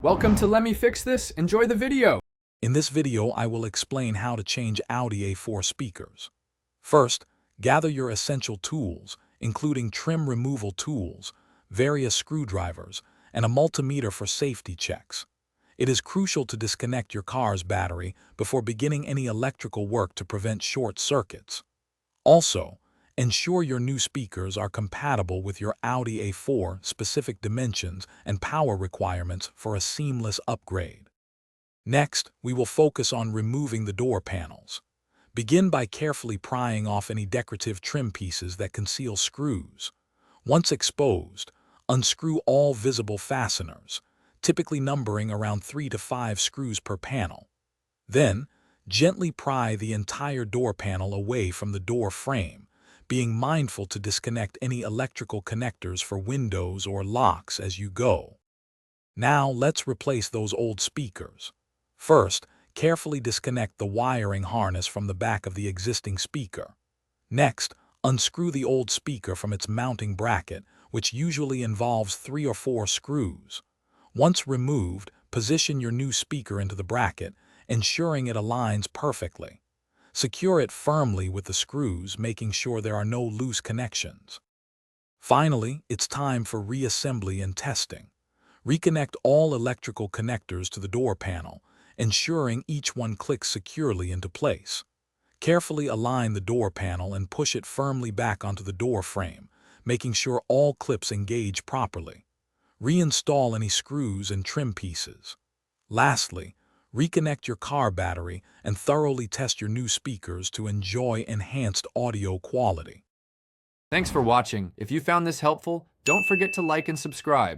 Welcome to Let Me Fix This. Enjoy the video. In this video, I will explain how to change Audi A4 speakers. First, gather your essential tools, including trim removal tools, various screwdrivers, and a multimeter for safety checks. It is crucial to disconnect your car's battery before beginning any electrical work to prevent short circuits. Also, ensure your new speakers are compatible with your Audi A4 specific dimensions and power requirements for a seamless upgrade. Next, we will focus on removing the door panels. Begin by carefully prying off any decorative trim pieces that conceal screws. Once exposed, unscrew all visible fasteners, typically numbering around 3 to 5 screws per panel. Then, gently pry the entire door panel away from the door frame, being mindful to disconnect any electrical connectors for windows or locks as you go. Now, let's replace those old speakers. First, carefully disconnect the wiring harness from the back of the existing speaker. Next, unscrew the old speaker from its mounting bracket, which usually involves 3 or 4 screws. Once removed, position your new speaker into the bracket, ensuring it aligns perfectly. Secure it firmly with the screws, making sure there are no loose connections. Finally, it's time for reassembly and testing. Reconnect all electrical connectors to the door panel, ensuring each one clicks securely into place. Carefully align the door panel and push it firmly back onto the door frame, making sure all clips engage properly. Reinstall any screws and trim pieces. Lastly, reconnect your car battery and thoroughly test your new speakers to enjoy enhanced audio quality. Thanks for watching. If you found this helpful, don't forget to like and subscribe.